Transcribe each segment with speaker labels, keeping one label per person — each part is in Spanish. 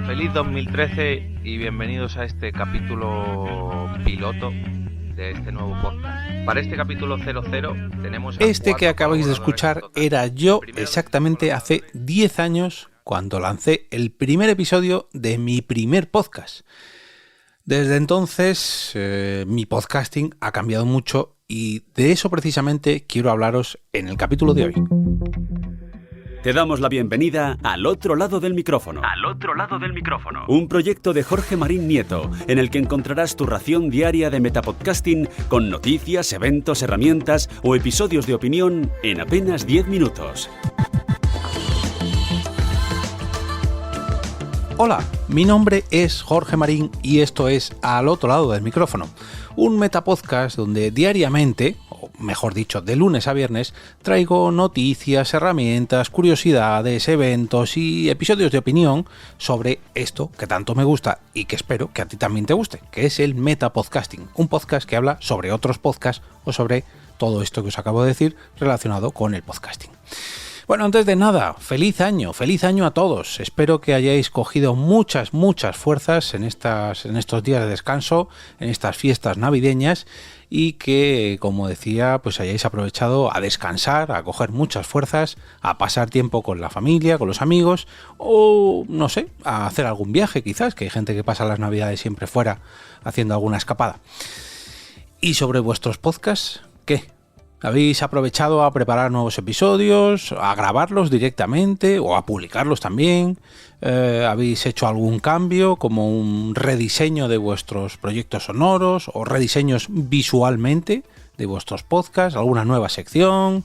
Speaker 1: Feliz 2013 y bienvenidos a este capítulo piloto de este nuevo podcast. Para este capítulo 00 tenemos...
Speaker 2: Este que acabáis de escuchar era yo exactamente hace 10 años cuando lancé el primer episodio de mi primer podcast. Desde entonces mi podcasting ha cambiado mucho y de eso precisamente quiero hablaros en el capítulo de hoy.
Speaker 3: Te damos la bienvenida Al Otro Lado del Micrófono.
Speaker 4: Al Otro Lado del Micrófono.
Speaker 3: Un proyecto de Jorge Marín Nieto, en el que encontrarás tu ración diaria de metapodcasting con noticias, eventos, herramientas o episodios de opinión en apenas 10 minutos.
Speaker 2: Hola, mi nombre es Jorge Marín y esto es Al Otro Lado del Micrófono, un metapodcast donde diariamente, o mejor dicho, de lunes a viernes, traigo noticias, herramientas, curiosidades, eventos y episodios de opinión sobre esto que tanto me gusta y que espero que a ti también te guste, que es el metapodcasting, un podcast que habla sobre otros podcasts o sobre todo esto que os acabo de decir relacionado con el podcasting. Bueno, antes de nada, feliz año a todos. Espero que hayáis cogido muchas fuerzas en estos días de descanso, en estas fiestas navideñas y que, como decía, pues hayáis aprovechado a descansar, a coger muchas fuerzas, a pasar tiempo con la familia, con los amigos o, no sé, a hacer algún viaje quizás, que hay gente que pasa las navidades siempre fuera haciendo alguna escapada. ¿Y sobre vuestros podcasts? ¿Qué? ¿Habéis aprovechado a preparar nuevos episodios, a grabarlos directamente o a publicarlos también? ¿Habéis hecho algún cambio, como un rediseño de vuestros proyectos sonoros o rediseños visualmente de vuestros podcasts? ¿Alguna nueva sección?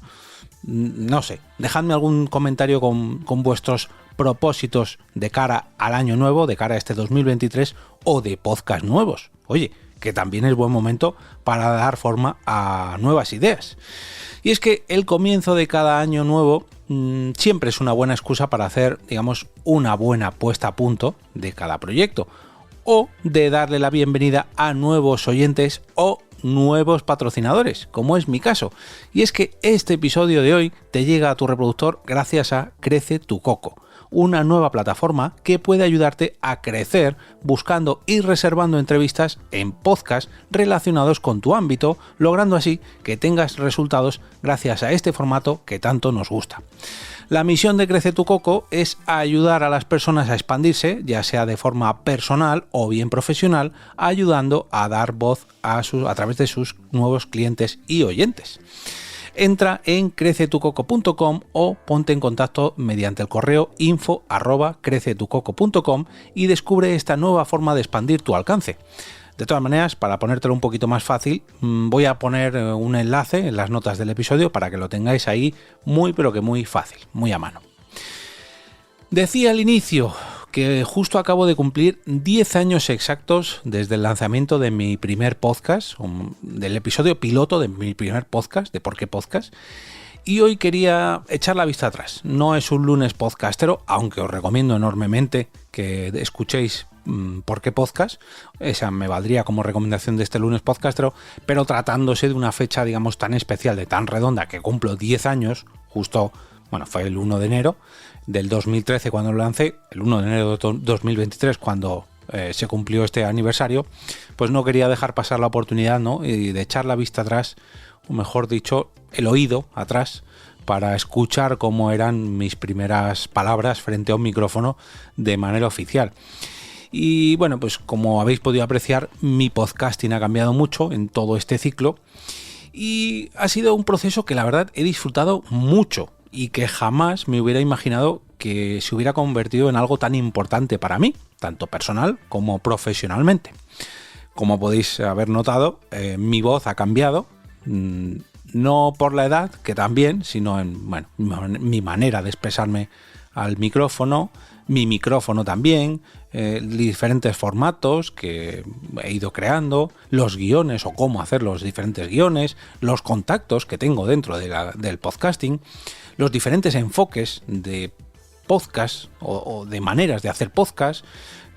Speaker 2: No sé, dejadme algún comentario con vuestros propósitos de cara al año nuevo, de cara a este 2023 o de podcast nuevos. Oye, que también es buen momento para dar forma a nuevas ideas. Y es que el comienzo de cada año nuevo siempre es una buena excusa para hacer, digamos, una buena puesta a punto de cada proyecto o de darle la bienvenida a nuevos oyentes o nuevos patrocinadores, como es mi caso. Y es que este episodio de hoy te llega a tu reproductor gracias a Crece tu Coco, una nueva plataforma que puede ayudarte a crecer buscando y reservando entrevistas en podcasts relacionados con tu ámbito, logrando así que tengas resultados gracias a este formato que tanto nos gusta. La misión de Crece tu Coco es ayudar a las personas a expandirse, ya sea de forma personal o bien profesional, ayudando a dar voz a través de sus nuevos clientes y oyentes. Entra en crecetucoco.com o ponte en contacto mediante el correo info@crecetucoco.com y descubre esta nueva forma de expandir tu alcance. De todas maneras, para ponértelo un poquito más fácil, voy a poner un enlace en las notas del episodio para que lo tengáis ahí muy pero que muy fácil, muy a mano. Decía al inicio que justo acabo de cumplir 10 años exactos desde el lanzamiento de mi primer podcast, del episodio piloto de mi primer podcast, de Por qué Podcast, y hoy quería echar la vista atrás. No es un lunes podcastero, aunque os recomiendo enormemente que escuchéis Por qué Podcast, esa me valdría como recomendación de este lunes podcastero, pero tratándose de una fecha, digamos, tan especial, de tan redonda, que cumplo 10 años, justo, bueno, fue el 1 de enero del 2013 cuando lo lancé, el 1 de enero de 2023 cuando se cumplió este aniversario, pues no quería dejar pasar la oportunidad, ¿no?, y de echar la vista atrás, o mejor dicho, el oído atrás, para escuchar cómo eran mis primeras palabras frente a un micrófono de manera oficial. Y bueno, pues como habéis podido apreciar, mi podcasting ha cambiado mucho en todo este ciclo y ha sido un proceso que la verdad he disfrutado mucho y que jamás me hubiera imaginado que se hubiera convertido en algo tan importante para mí, tanto personal como profesionalmente. Como podéis haber notado, mi voz ha cambiado, no por la edad, que también, sino en mi manera de expresarme al micrófono, mi micrófono también, diferentes formatos que he ido creando, los guiones o cómo hacer los diferentes guiones, los contactos que tengo dentro del podcasting, los diferentes enfoques de podcast o de maneras de hacer podcast,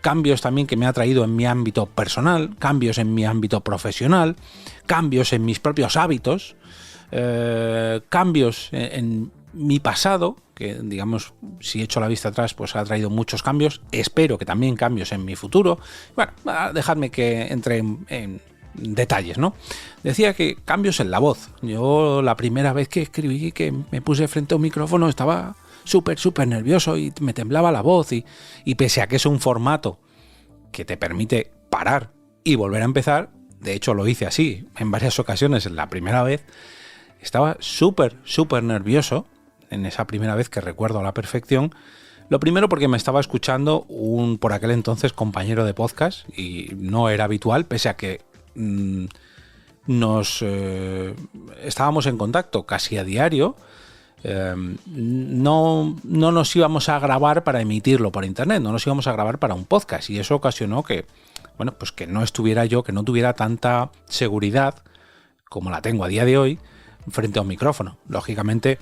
Speaker 2: cambios también que me ha traído en mi ámbito personal, cambios en mi ámbito profesional, cambios en mis propios hábitos, cambios en mi pasado, que digamos, si echo la vista atrás, pues ha traído muchos cambios. Espero que también cambios en mi futuro. Bueno, dejadme que entre en detalles, ¿no? Decía que cambios en la voz. Yo la primera vez que escribí, que me puse frente a un micrófono, estaba súper nervioso y me temblaba la voz. Y pese a que es un formato que te permite parar y volver a empezar, de hecho lo hice así en varias ocasiones. La primera vez estaba súper nervioso, en esa primera vez que recuerdo a la perfección. Lo primero porque me estaba escuchando un, por aquel entonces, compañero de podcast, y no era habitual, pese a que estábamos en contacto casi a diario. No nos íbamos a grabar para emitirlo por internet, no nos íbamos a grabar para un podcast, y eso ocasionó que, bueno, pues que no estuviera yo, que no tuviera tanta seguridad como la tengo a día de hoy frente a un micrófono. Lógicamente,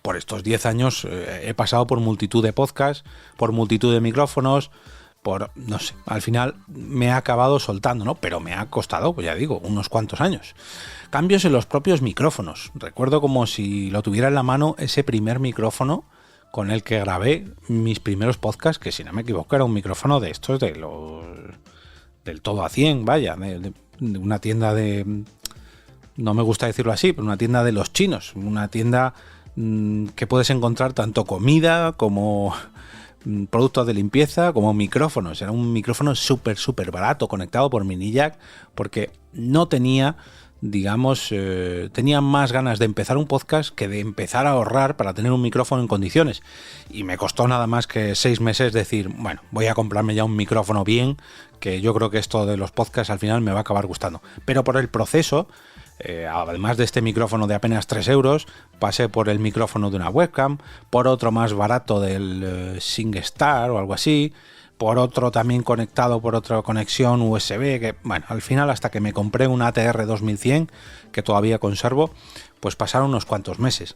Speaker 2: por estos 10 años he pasado por multitud de podcasts, por multitud de micrófonos, no sé, al final me ha acabado soltando, ¿no? Pero me ha costado, pues ya digo, unos cuantos años. Cambios en los propios micrófonos. Recuerdo como si lo tuviera en la mano ese primer micrófono con el que grabé mis primeros podcasts, que si no me equivoco era un micrófono de estos del todo a 100, vaya, de una tienda de... No me gusta decirlo así, pero una tienda de los chinos, una tienda que puedes encontrar tanto comida como productos de limpieza, como micrófonos. Era un micrófono súper barato, conectado por mini jack, porque no tenía, digamos, tenía más ganas de empezar un podcast que de empezar a ahorrar para tener un micrófono en condiciones. Y me costó nada más que 6 meses decir, bueno, voy a comprarme ya un micrófono bien, que yo creo que esto de los podcasts al final me va a acabar gustando. Pero por el proceso, además de este micrófono de apenas 3 euros, pasé por el micrófono de una webcam, por otro más barato del SingStar o algo así, por otro también conectado por otra conexión USB, que bueno, al final hasta que me compré un ATR 2100, que todavía conservo, pues pasaron unos cuantos meses.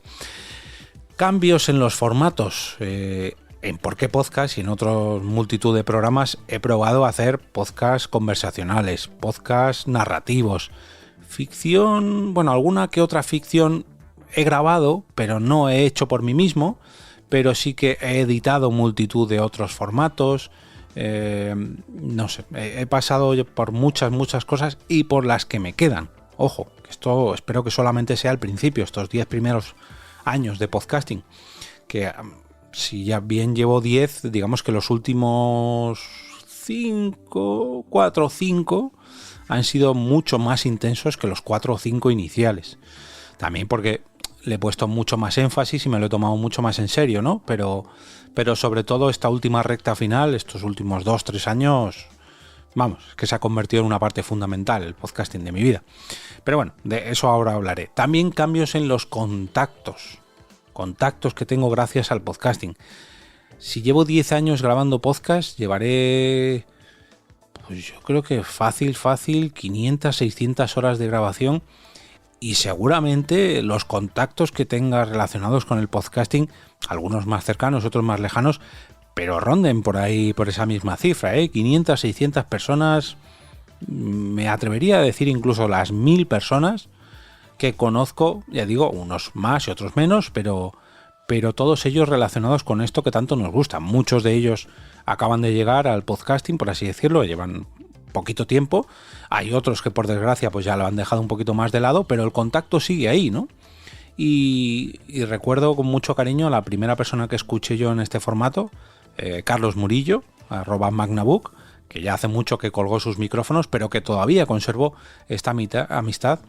Speaker 2: Cambios en los formatos. En Por qué Podcast y en otros multitud de programas he probado a hacer podcasts conversacionales, podcasts narrativos, ficción, bueno, alguna que otra ficción he grabado, pero no he hecho por mí mismo, pero sí que he editado multitud de otros formatos. No sé, he pasado por muchas cosas y por las que me quedan. Ojo, esto espero que solamente sea el principio, estos 10 primeros años de podcasting, que si ya bien llevo 10, digamos que los últimos 4 o 5 han sido mucho más intensos que los 4 o 5 iniciales. También porque le he puesto mucho más énfasis y me lo he tomado mucho más en serio, ¿no? Pero sobre todo esta última recta final, estos últimos 2-3 años, vamos, que se ha convertido en una parte fundamental el podcasting de mi vida. Pero bueno, de eso ahora hablaré. También cambios en los contactos que tengo gracias al podcasting. Si llevo 10 años grabando podcast, llevaré, pues yo creo que fácil 500, 600 horas de grabación, y seguramente los contactos que tenga relacionados con el podcasting, algunos más cercanos, otros más lejanos, pero ronden por ahí, por esa misma cifra, 500, 600 personas, me atrevería a decir incluso las 1000 personas que conozco, ya digo, unos más y otros menos, pero todos ellos relacionados con esto que tanto nos gusta. Muchos de ellos acaban de llegar al podcasting, por así decirlo, llevan poquito tiempo. Hay otros que por desgracia pues ya lo han dejado un poquito más de lado, pero el contacto sigue ahí, ¿no? Y recuerdo con mucho cariño a la primera persona que escuché yo en este formato, Carlos Murillo, @magnabook, que ya hace mucho que colgó sus micrófonos, pero que todavía conservó esta amistad,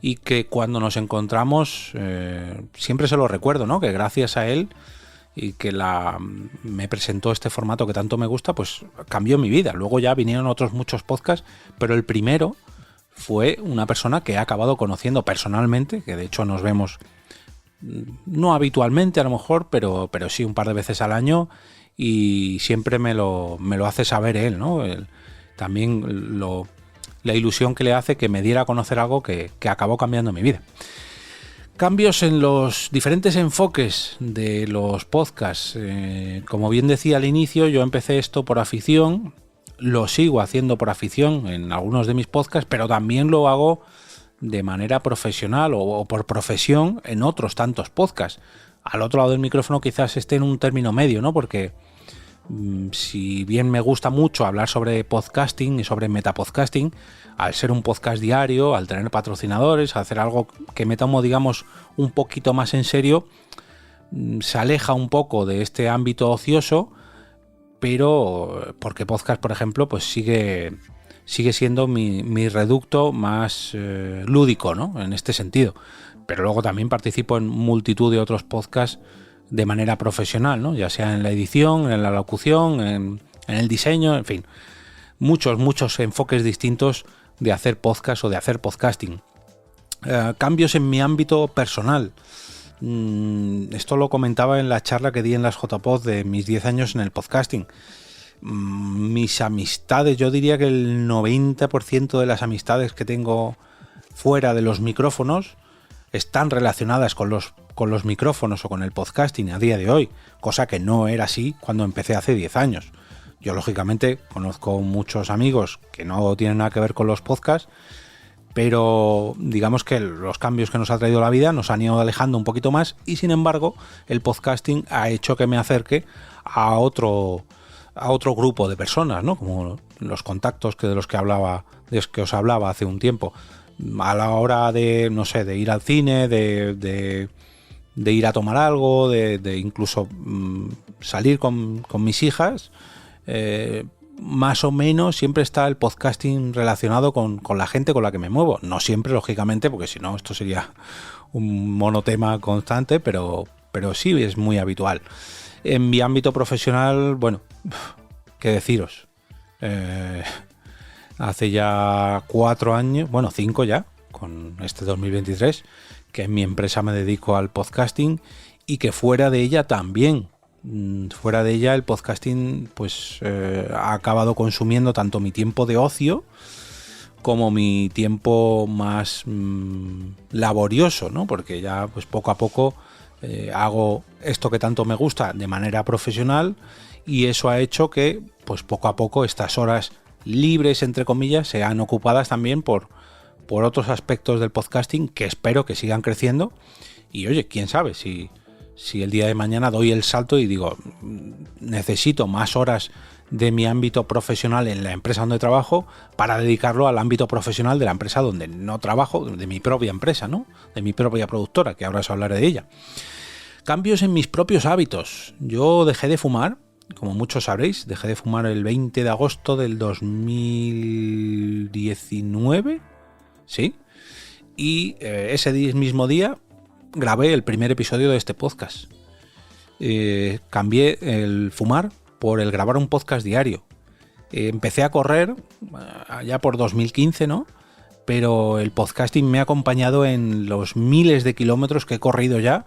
Speaker 2: y que cuando nos encontramos siempre se lo recuerdo, ¿no? Que gracias a él y que me presentó este formato que tanto me gusta, pues cambió mi vida. Luego ya vinieron otros muchos podcasts, pero el primero fue una persona que he acabado conociendo personalmente, que de hecho nos vemos no habitualmente a lo mejor, pero sí un par de veces al año, y siempre me lo hace saber él, ¿no? También la ilusión que le hace que me diera a conocer algo que acabó cambiando mi vida. Cambios en los diferentes enfoques de los podcasts. Como bien decía al inicio, yo empecé esto por afición, lo sigo haciendo por afición en algunos de mis podcasts, pero también lo hago de manera profesional o por profesión en otros tantos podcasts. Al otro lado del micrófono quizás esté en un término medio, ¿no? Porque si bien me gusta mucho hablar sobre podcasting y sobre metapodcasting, al ser un podcast diario, al tener patrocinadores, al hacer algo que me tomo, digamos, un poquito más en serio, se aleja un poco de este ámbito ocioso, pero porque podcast, por ejemplo, pues sigue siendo mi reducto más lúdico, ¿no? En este sentido. Pero luego también participo en multitud de otros podcasts de manera profesional, ¿no? Ya sea en la edición, en la locución, en el diseño, en fin. Muchos enfoques distintos de hacer podcast o de hacer podcasting. Cambios en mi ámbito personal. Esto lo comentaba en la charla que di en las JPod de mis 10 años en el podcasting. Mis amistades, yo diría que el 90% de las amistades que tengo fuera de los micrófonos están relacionadas con los micrófonos o con el podcasting a día de hoy, cosa que no era así cuando empecé hace 10 años. Yo lógicamente conozco muchos amigos que no tienen nada que ver con los podcasts, pero digamos que los cambios que nos ha traído la vida nos han ido alejando un poquito más y sin embargo el podcasting ha hecho que me acerque a otro grupo de personas, ¿no? Como los contactos de los que os hablaba hace un tiempo. A la hora de, no sé, de ir al cine, de ir a tomar algo, de incluso salir con mis hijas, más o menos siempre está el podcasting relacionado con la gente con la que me muevo. No siempre, lógicamente, porque si no esto sería un monotema constante, pero sí es muy habitual. En mi ámbito profesional, bueno, qué deciros. Hace ya 4 años, bueno 5 ya, con este 2023, que en mi empresa me dedico al podcasting y que fuera de ella también. Fuera de ella el podcasting pues ha acabado consumiendo tanto mi tiempo de ocio como mi tiempo más laborioso, ¿no? Porque ya pues poco a poco hago esto que tanto me gusta de manera profesional y eso ha hecho que pues poco a poco estas horas libres, entre comillas, sean ocupadas también por otros aspectos del podcasting que espero que sigan creciendo. Y oye, quién sabe si el día de mañana doy el salto y digo, necesito más horas de mi ámbito profesional en la empresa donde trabajo para dedicarlo al ámbito profesional de la empresa donde no trabajo, de mi propia empresa, ¿no? De mi propia productora, que ahora os hablaré de ella. Cambios en mis propios hábitos. Yo dejé de fumar, como muchos sabréis, dejé de fumar el 20 de agosto del 2019, ¿sí? Y ese mismo día grabé el primer episodio de este podcast. Cambié el fumar por el grabar un podcast diario. Empecé a correr allá por 2015, ¿no? Pero el podcasting me ha acompañado en los miles de kilómetros que he corrido ya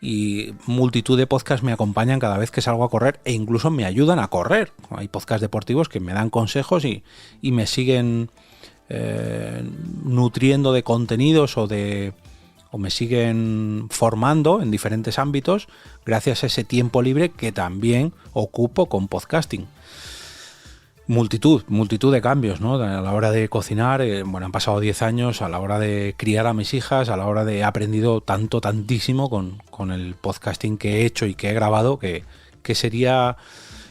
Speaker 2: y multitud de podcasts me acompañan cada vez que salgo a correr e incluso me ayudan a correr. Hay podcasts deportivos que me dan consejos y me siguen nutriendo de contenidos o me siguen formando en diferentes ámbitos gracias a ese tiempo libre que también ocupo con podcasting. Multitud de cambios, ¿no? A la hora de cocinar, han pasado 10 años, a la hora de criar a mis hijas, a la hora de he aprendido tantísimo con el podcasting que he hecho y que he grabado que sería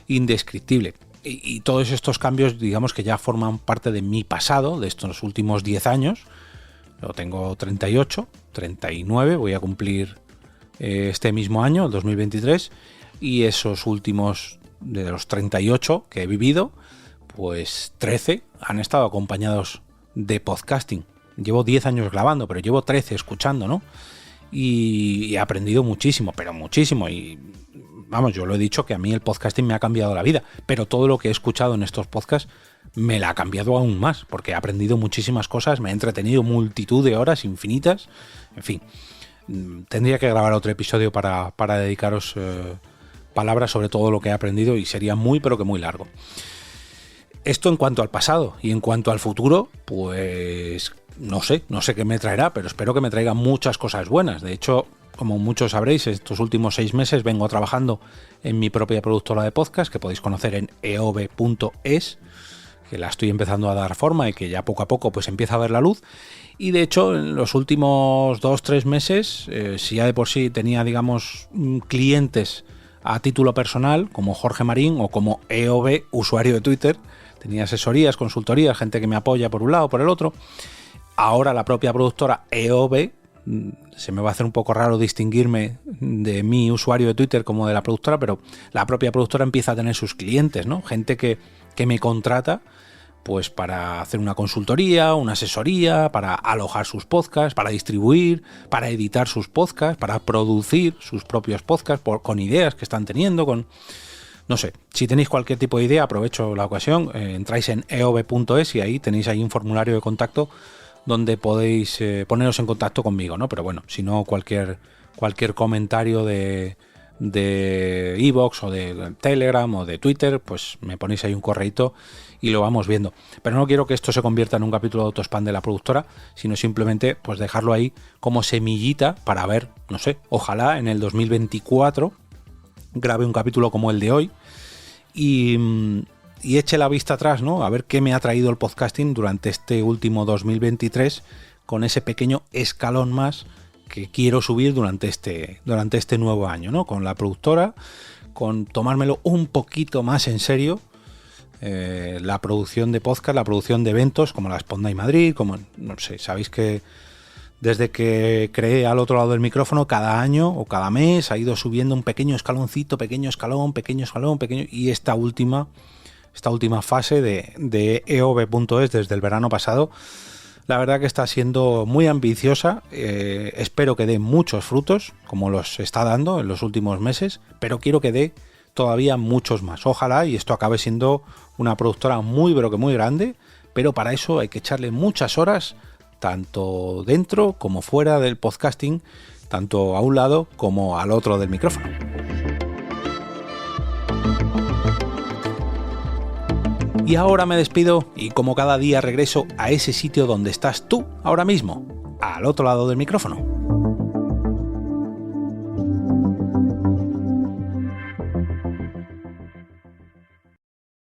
Speaker 2: indescriptible. Y todos estos cambios, digamos que ya forman parte de mi pasado, de estos últimos 10 años. Yo tengo 38, 39, voy a cumplir este mismo año, el 2023, y esos últimos de los 38 que he vivido, pues 13 han estado acompañados de podcasting. Llevo 10 años grabando, pero llevo 13 escuchando, ¿no? Y he aprendido muchísimo, pero muchísimo. Y vamos, yo lo he dicho que a mí el podcasting me ha cambiado la vida, pero todo lo que he escuchado en estos podcasts me la ha cambiado aún más, porque he aprendido muchísimas cosas, me he entretenido multitud de horas infinitas. En fin, tendría que grabar otro episodio para dedicaros palabras sobre todo lo que he aprendido y sería muy, pero que muy largo. Esto en cuanto al pasado, y en cuanto al futuro, pues no sé qué me traerá, pero espero que me traiga muchas cosas buenas. De hecho, como muchos sabréis, estos últimos 6 meses vengo trabajando en mi propia productora de podcast, que podéis conocer en eove.es, la estoy empezando a dar forma y que ya poco a poco pues empieza a ver la luz. Y de hecho en los últimos 2-3 meses, si ya de por sí tenía, digamos, clientes a título personal como Jorge Marín o como EOB, usuario de Twitter, tenía asesorías, consultorías, gente que me apoya por un lado, por el otro. Ahora la propia productora EOB, se me va a hacer un poco raro distinguirme de mi usuario de Twitter como de la productora, pero la propia productora empieza a tener sus clientes, ¿no? Gente que me contrata pues para hacer una consultoría, una asesoría, para alojar sus podcasts, para distribuir, para editar sus podcasts, para producir sus propios podcasts con ideas que están teniendo, no sé, si tenéis cualquier tipo de idea, aprovecho la ocasión, entráis en eob.es y ahí tenéis ahí un formulario de contacto donde podéis poneros en contacto conmigo, ¿no? Pero bueno, si no, cualquier comentario de iVoox o de Telegram o de Twitter, pues me ponéis ahí un correíto y lo vamos viendo. Pero no quiero que esto se convierta en un capítulo de Autospam de la productora, sino simplemente pues dejarlo ahí como semillita para ver, no sé, ojalá en el 2024 grabe un capítulo como el de hoy y eche la vista atrás, ¿no? A ver qué me ha traído el podcasting durante este último 2023 con ese pequeño escalón más que quiero subir durante este nuevo año, ¿no? Con la productora, con tomármelo un poquito más en serio, la producción de podcast, la producción de eventos como la Sponday Madrid, como, no sé, sabéis que desde que creé Al Otro Lado del Micrófono, cada año o cada mes ha ido subiendo un pequeño escaloncito, pequeño escalón, y esta última fase de eob.es desde el verano pasado, la verdad que está siendo muy ambiciosa. Espero que dé muchos frutos, como los está dando en los últimos meses, pero quiero que dé todavía muchos más. Ojalá y esto acabe siendo una productora muy, pero que muy grande, pero para eso hay que echarle muchas horas, tanto dentro como fuera del podcasting, tanto a un lado como al otro del micrófono. Y ahora me despido y como cada día regreso a ese sitio donde estás tú ahora mismo, al otro lado del micrófono.